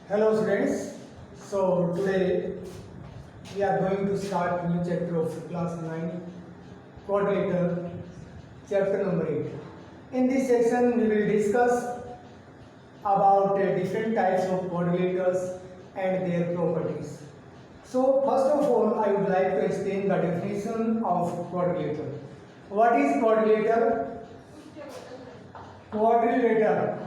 Hello students. So today we are going to start new chapter of class 9, quadrilateral, chapter number 8. In this section we will discuss about different types of quadrilaterals and their properties. So first of all I would like to explain the definition of quadrilateral. What is quadrilateral? Quadrilateral.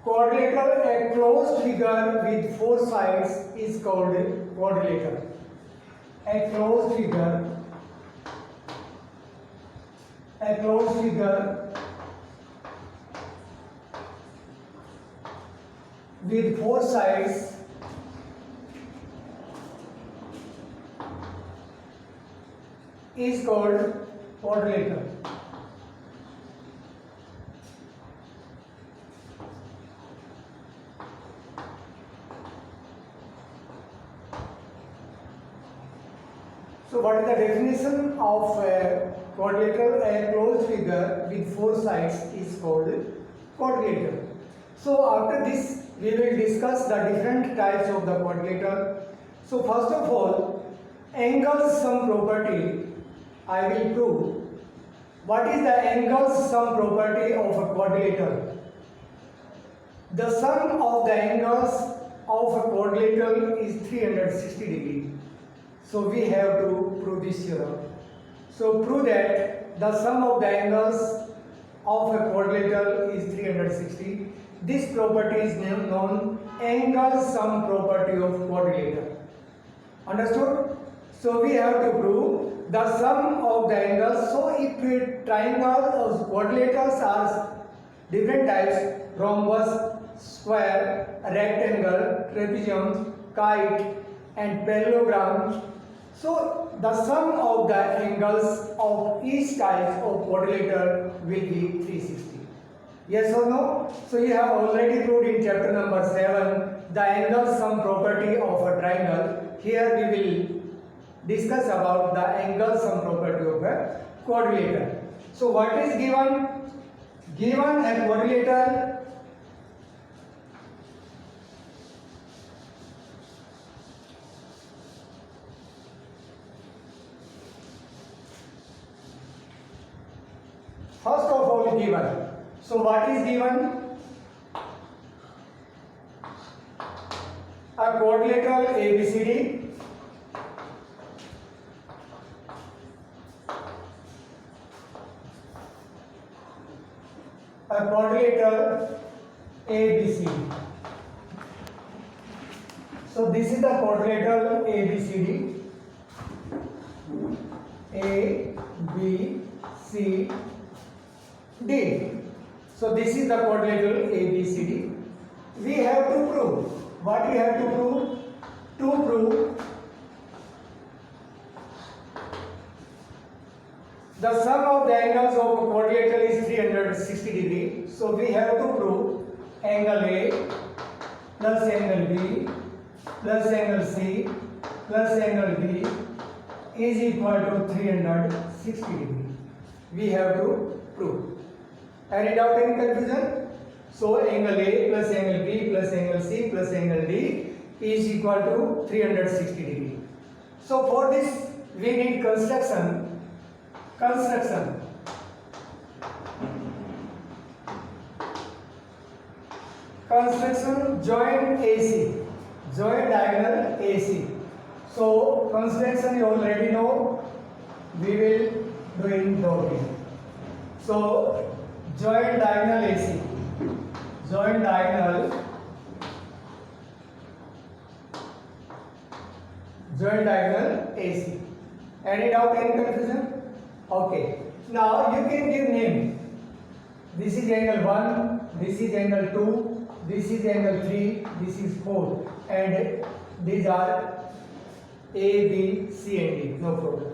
Quadrilateral, a closed figure with four sides is called quadrilateral. A closed figure with four sides is called quadrilateral. So what is the definition of a quadrilateral? A closed figure with four sides is called quadrilateral. So after this we will discuss the different types of the quadrilateral. So first of all, angle sum property I will prove. What is the angle sum property of a quadrilateral? The sum of the angles of a quadrilateral is 360 degree. So we have to prove this theorem. So prove that the sum of the angles of a quadrilateral is 360. This property is known angle sum property of quadrilateral. Understood? So we have to prove the sum of the angles. So if triangles or quadrilaterals are different types, rhombus, square, rectangle, trapezium, kite and parallelogram. So the sum of the angles of each type of quadrilateral will be 360. Yes or no? So you have already proved in chapter number 7 the angle sum property of a triangle. Here we will discuss about the angle sum property of a quadrilateral. So what is given? Given a quadrilateral first of all given. So what is given? A quadrilateral ABCD a quadrilateral ABCD. So this is the quadrilateral ABCD. A, B, C, D. So this is the quadrilateral ABCD. We have to prove. What we have to prove? To prove the sum of the angles of a quadrilateral is 360 degree. So we have to prove angle A plus angle B plus angle C plus angle D is equal to 360 degree. We have to prove. Any doubt, any confusion? So angle A plus angle B plus angle C plus angle D is equal to 360 degree. So for this we need construction. Joint AC, joint diagonal AC. So construction you already know. We will do in dotting. So joint diagonal AC, joint diagonal AC. Any doubt, any confusion? Okay. Now you can give name. This is angle 1, this is angle 2, this is angle 3, this is 4, and these are A, B, C and D. No problem.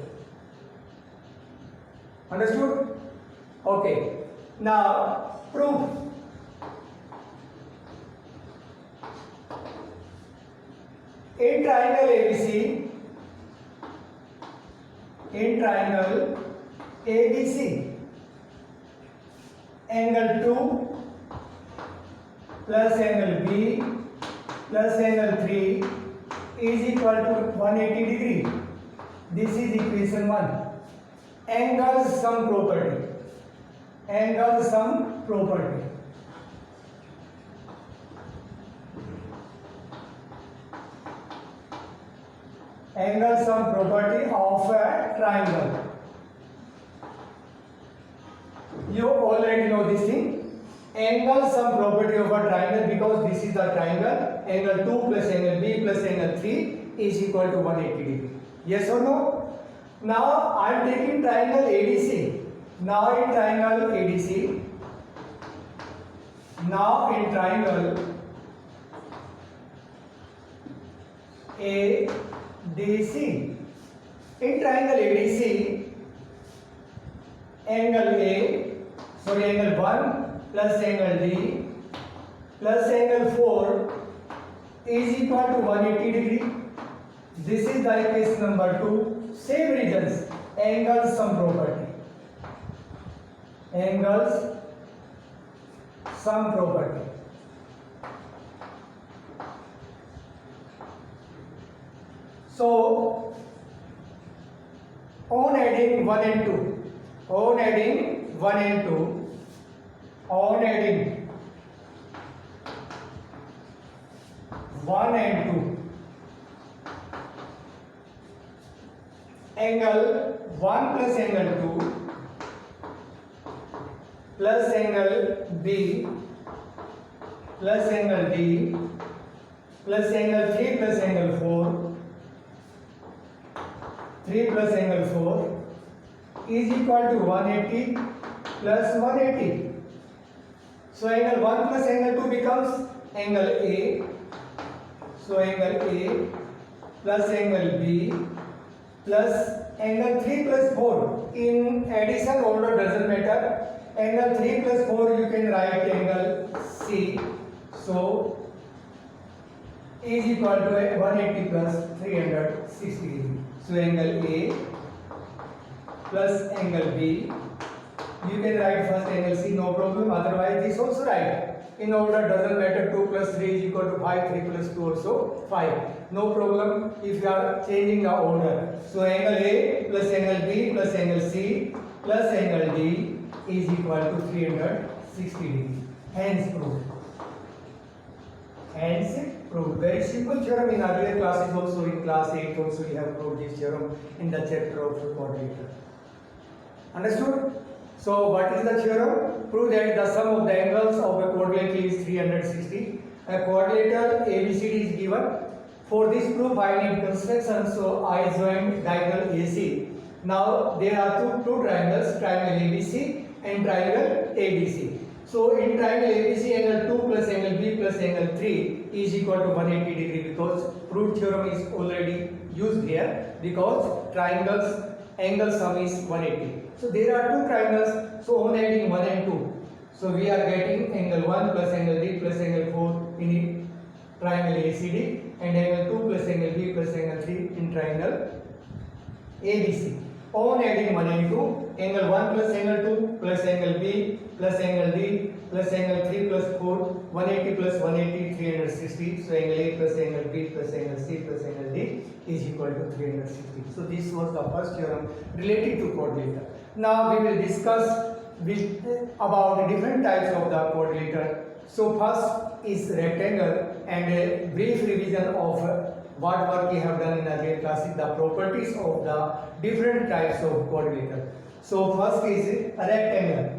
Understood? Okay. Now proof. In triangle ABC, in triangle ABC. angle 2 plus angle B plus angle 3 is equal to 180 degree. This is equation 1. Angle sum property. Angle sum property. Angle sum property of a triangle. You already know this thing. Angle sum property of a triangle, because this is the triangle. Angle 2 plus angle B plus angle 3 is equal to 180 degree. Yes or no? Now I am taking triangle ADC. Now in triangle ADC. Now in triangle ADC. In triangle ADC, angle angle 1 plus angle D plus angle 4 is equal to 180 degree. This is the equation number 2. Same reasons. Angle sum property. Angles sum property. So on adding 1 and 2, on adding 1 and 2, on adding 1 and 2, angle 1 plus angle 2 plus angle B plus angle D plus angle 3 plus angle 4, 3 plus angle 4 is equal to 180 plus 180. So angle 1 plus angle 2 becomes angle A. So angle A plus angle B plus angle 3 plus 4. In addition, order doesn't matter. Angle 3 plus 4 you can write angle C. So is equal to 180 plus 360 degree. So angle A plus angle B. You can write first angle C, no problem. Otherwise this also write. In order doesn't matter. 2 plus 3 is equal to 5. 3 plus 2 also 5. No problem if you are changing the order. So angle A plus angle B plus angle C plus angle D is equal to 360 degree. Hence proved. Hence proved. Very simple theorem. In earlier classes also, in class 8 also we have proved this theorem in the chapter of quadrilateral. Understood? So what is the theorem? Prove that the sum of the angles of a quadrilateral is 360. A quadrilateral ABCD is given. For this proof I need construction, so I joined diagonal AC. Now there are two triangles, triangle ABC and triangle ABC. So in triangle ABC, angle 2 plus angle B plus angle 3 is equal to 180 degree, because proved theorem is already used here, because triangles angle sum is 180. So there are two triangles, so on adding 1 and 2. So we are getting angle 1 plus angle D plus angle 4 in triangle ACD and angle 2 plus angle B plus angle 3 in triangle ABC. On adding 1 and 2, angle 1 plus angle 2 plus angle B plus angle D plus angle 3 plus 4, 180 plus 180, 360. So angle A plus angle B plus angle C plus angle D is equal to 360. So this was the first theorem related to quadrilateral. Now we will discuss about different types of the quadrilateral. So first is rectangle, and a brief revision of what work we have done in earlier classes, the properties of the different types of quadrilateral. So first is a rectangle.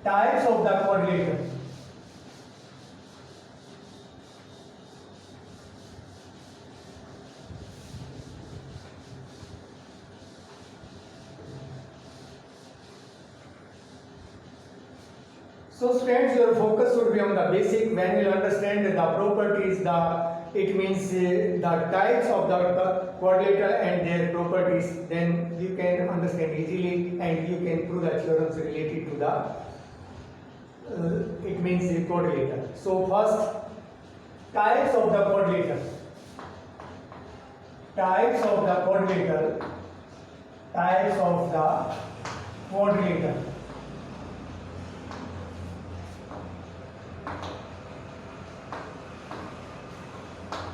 Types of the quadrilateral. So students, your focus should be on the basic. When you understand the properties, it means the types of the quadrilateral and their properties, then you can understand easily and you can prove the theorems related to the it means the quadrilateral. So first, types of the quadrilateral. Types of the quadrilateral. Types of the quadrilateral.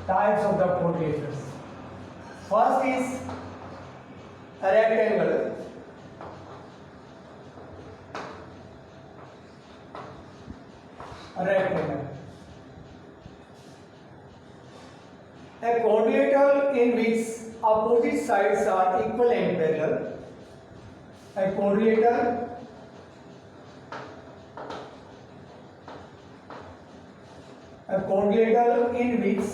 types of the quadrilaterals. First is a rectangle. A rectangle. A quadrilateral in which opposite sides are equal and parallel. A quadrilateral in which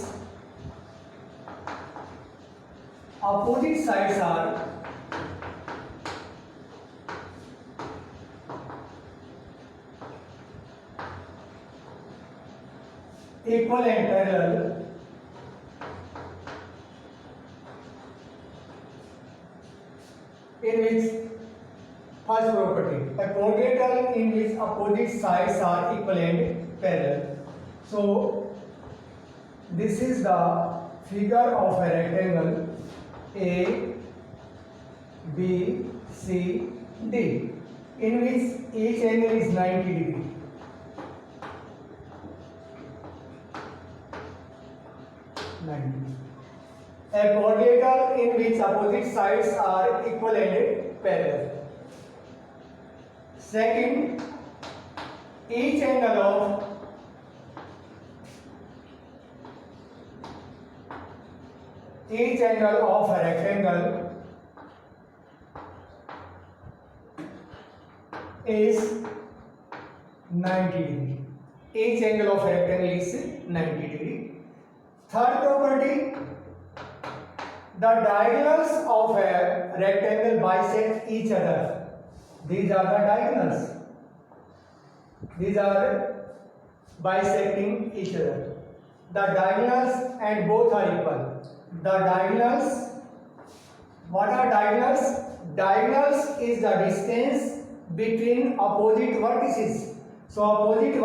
opposite sides are equal and parallel. In which, first property, a quadrilateral in which opposite sides are equal and parallel. So this is the figure of a rectangle A, B, C, D, in which each angle is 90 degree. A quadrilateral in which opposite sides are equal and parallel. Second, each angle of a rectangle is 90 degree. Each angle of a rectangle is 90 degree. Third property, the diagonals of a rectangle bisect each other. These are the diagonals. These are bisecting each other. The diagonals and both are equal. The diagonals, what are diagonals? Diagonals is the distance between opposite vertices. So opposite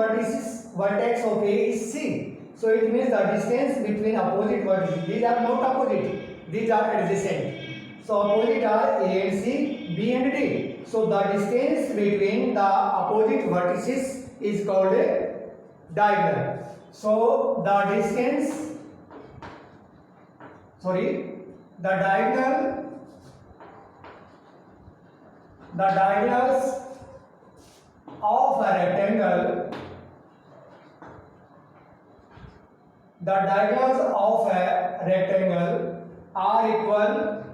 vertex of A is C. So it means the distance between opposite vertices. These are not opposite, these are adjacent. So opposite are A and C, B and D. So the distance between the opposite vertices is called a diagonal. So the distance, the diagonals of a rectangle, are equal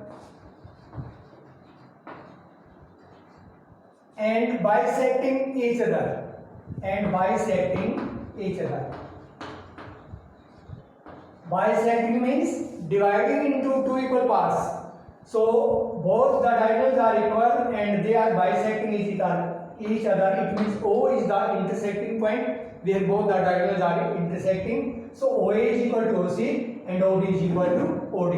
and bisecting each other. Bisecting means dividing into two equal parts. So both the diagonals are equal and they are bisecting each other. It means O is the intersecting point where both the diagonals are intersecting. So OA is equal to OC and OD is equal to OD.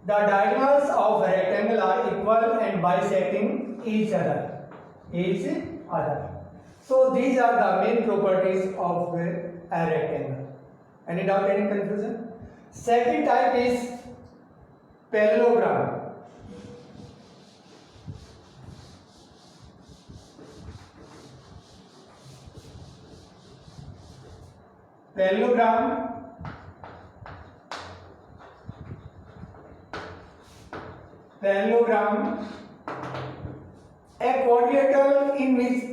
The diagonals of a rectangle are equal and bisecting each other. So these are the main properties of a rectangle. Any doubt, any confusion? Second type is parallelogram. Parallelogram, a quadrilateral in which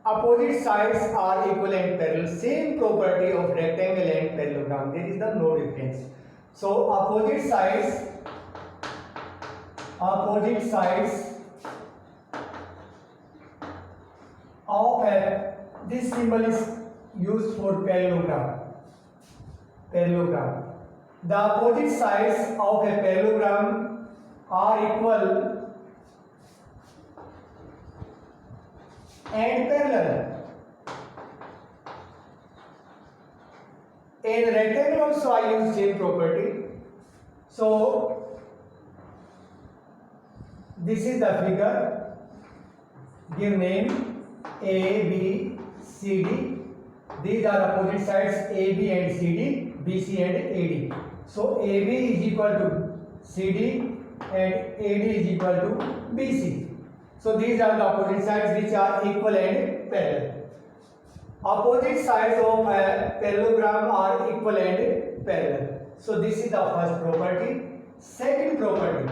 opposite sides are equal and parallel. Same property of rectangle and parallelogram. There is no difference. So opposite sides of this symbol is used for parallelogram. The opposite sides of a parallelogram are equal and parallel. In rectangle also I use same property. So this is the figure. Give name A, B, C, D. These are opposite sides A, B and C, D, B, C and A, D. So A, B is equal to C, D and A, D is equal to B, C. So these are the opposite sides which are equal and parallel. Opposite sides of a parallelogram are equal and parallel. So this is the first property. Second property,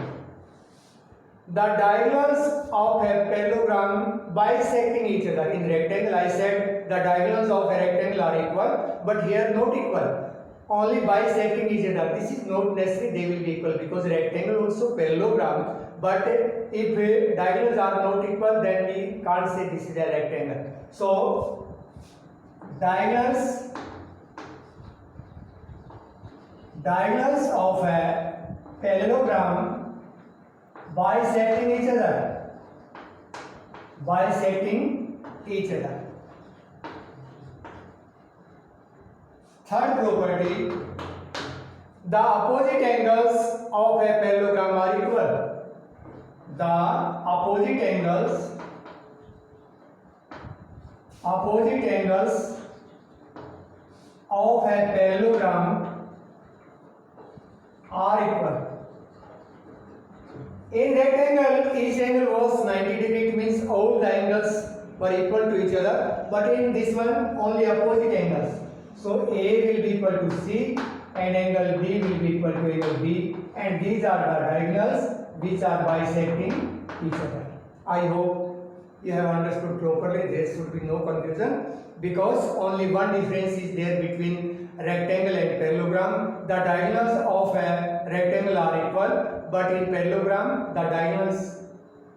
the diagonals of a parallelogram bisecting each other. In rectangle, I said the diagonals of a rectangle are equal, but here not equal, only bisecting each other. This is not necessary they will be equal, because rectangle also parallelogram, but if diagonals are not equal, then we can't say this is a rectangle. So diagonals of a parallelogram bisecting each other. Third property, the opposite angles of a parallelogram are equal. The opposite angles of a parallelogram are equal. In rectangle, each angle was 90 degree. It means all the angles were equal to each other. But in this one, only opposite angles. So A will be equal to C, and angle B will be equal to angle B. And these are the diagonals which are bisecting each other. I hope you have understood properly. There should be no confusion, because only one difference is there between rectangle and parallelogram. The diagonals of a rectangle are equal, but in parallelogram the diagonals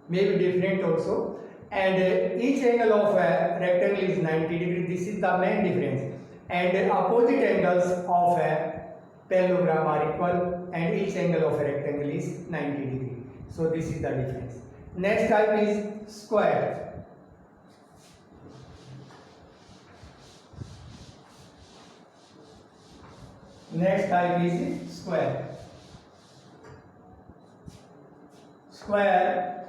may be different also, and each angle of a rectangle is 90 degree. This is the main difference, and opposite angles of a parallelogram are equal, and each angle of a rectangle is 90 degree. So this is the difference. Next type is square. Next type is square. Square,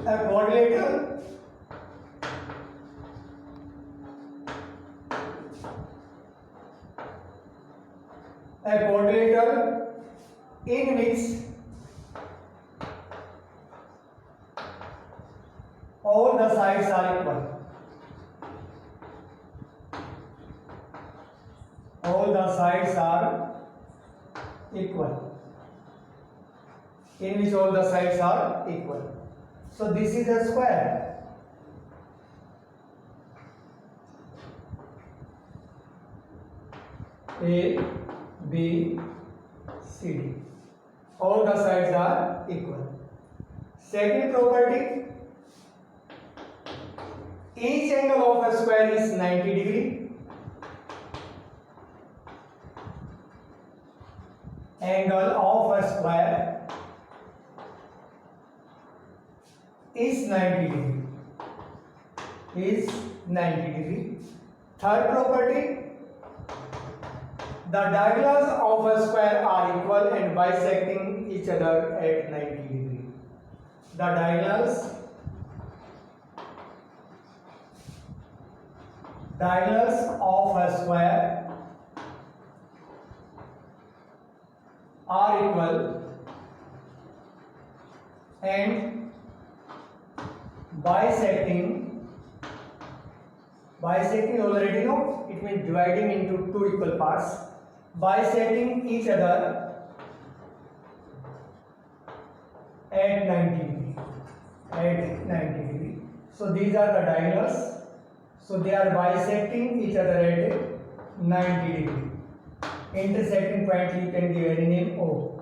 a quadrilateral in which all the sides are equal. All the sides are equal. In which all the sides are equal. So this is a square. A, B, C, D. All the sides are equal. Second property, each angle of a square is 90 degree. Angle of a square is 90 degree. Third property, the diagonals of a square are equal and bisecting each other at 90 degree. The diagonals of a square are equal and bisecting already know, it means dividing into two equal parts, bisecting each other at 90 degree. So these are the diagonals, so they are bisecting each other at 90 degree. Intersecting point you can give any name O.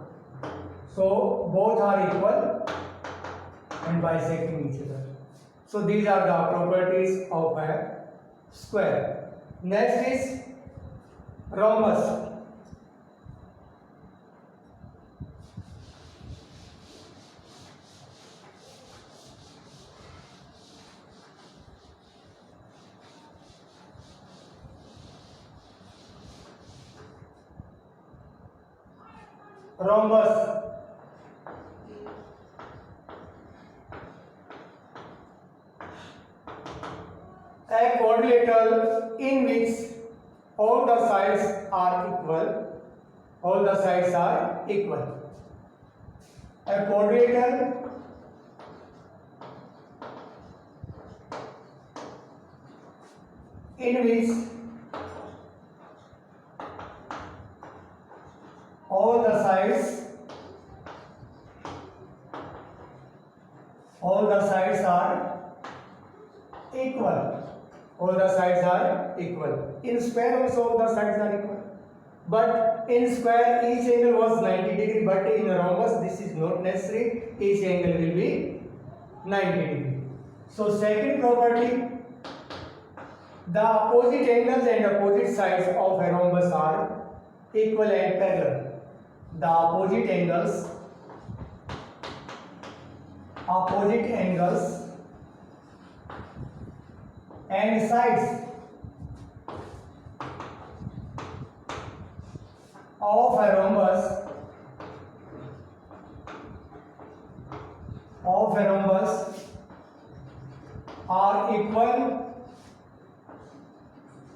So both are equal and bisecting each other. So these are the properties of a square. Next is rhombus. Rhombus. A quadrilateral in which all the sides are equal. A quadrilateral in which all the sides are equal. All the sides are equal. In square also all the sides are equal. But in square each angle was 90 degree, but in rhombus this is not necessary. Each angle will be 90 degree. So second property, the opposite angles and opposite sides of a rhombus are equal and parallel. The opposite angles and sides of a rhombus are equal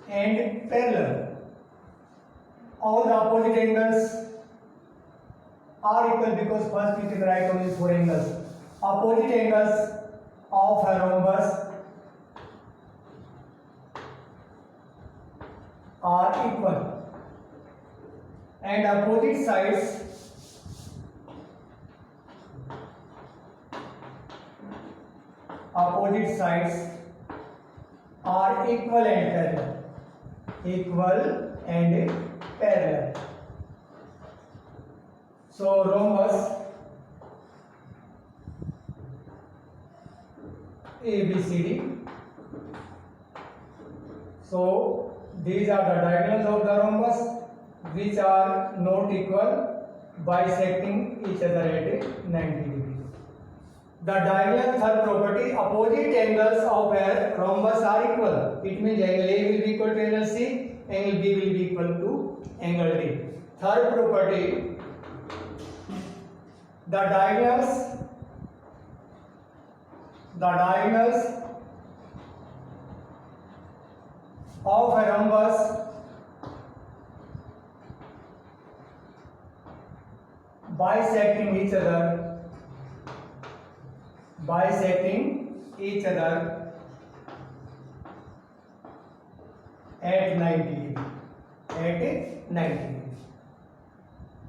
and parallel. All the opposite angles are equal because first we can write only four angles. Opposite angles of a rhombus are equal and opposite sides are equal and parallel. So rhombus ABCD. So these are the diagonals of the rhombus which are not equal, bisecting each other at 90 degree. The diagonal third property, opposite angles of a rhombus are equal. It means angle A will be equal to angle C, angle B will be equal to angle D. Third property, the diagonals of a rhombus bisecting each other at 90 degree.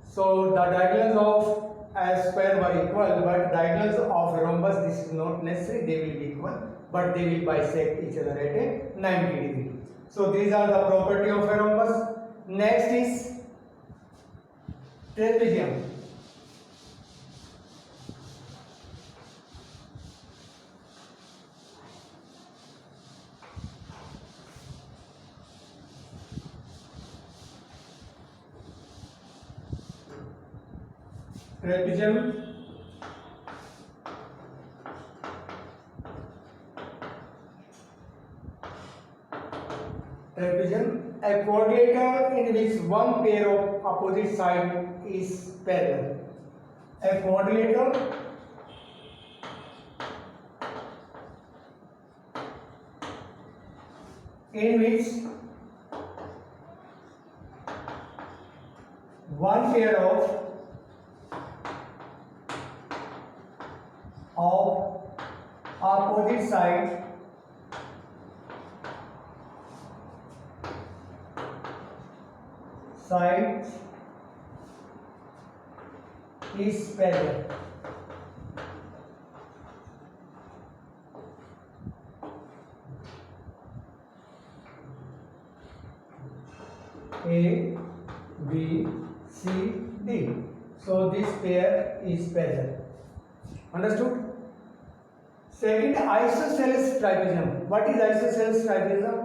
So the diagonals of a square were equal, but diagonals of a rhombus, this is not necessary, they will be equal, but they will bisect each other at a 90 degree. So these are the property of a rhombus. Next is trapezium. Trapezium, a quadrilateral in which one pair of opposite side is parallel. A quadrilateral in which one pair of opposite sides is parallel. A, B, C, D. So this pair is parallel. Understood? Second, isosceles trapezium. What is isosceles trapezium?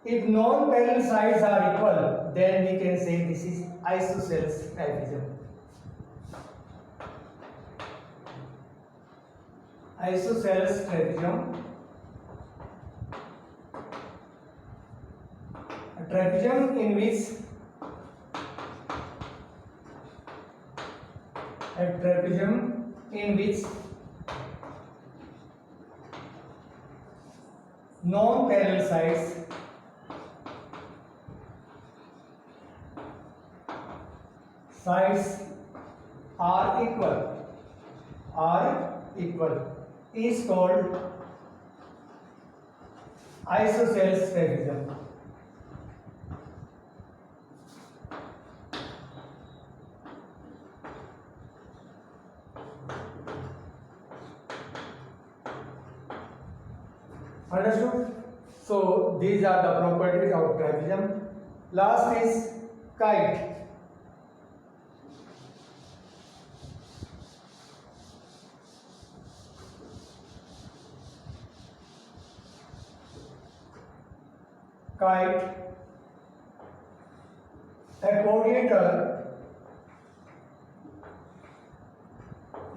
If non-parallel sides are equal, then we can say this is isosceles trapezium. Isosceles trapezium. A trapezium in which non-parallel sides are equal is called isosceles trapezium. Understood? So these are the properties of trapezium. Last is kite. Kite, a coordinator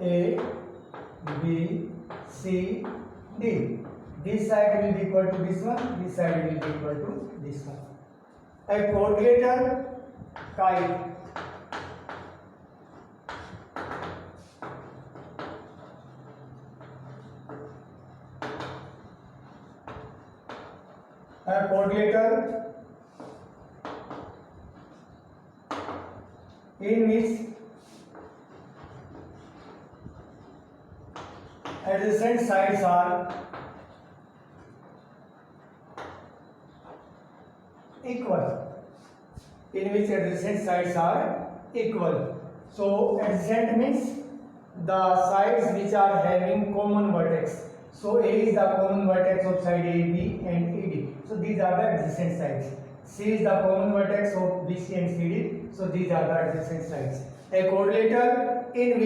A, B, C, D. This side will be equal to this one, this side will be equal to this one. A quadrilateral kite in which adjacent sides are equal. So adjacent means the sides which are having common vertex. So A is the common vertex of side AB and ED. So these are the adjacent sides. C is the common vertex of BC and CD. So these are the adjacent sides. A quadrilateral in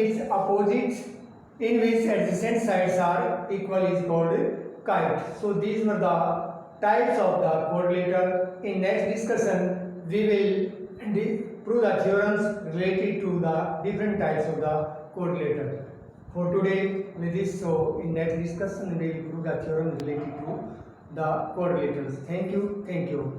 which adjacent sides are equal is called kite. So these were the types of the quadrilateral. In next discussion, we will prove the theorems related to the different types of the quadrilateral. For today, with this, so in next discussion, we will prove the theorem related to the quadrilaterals. Thank you.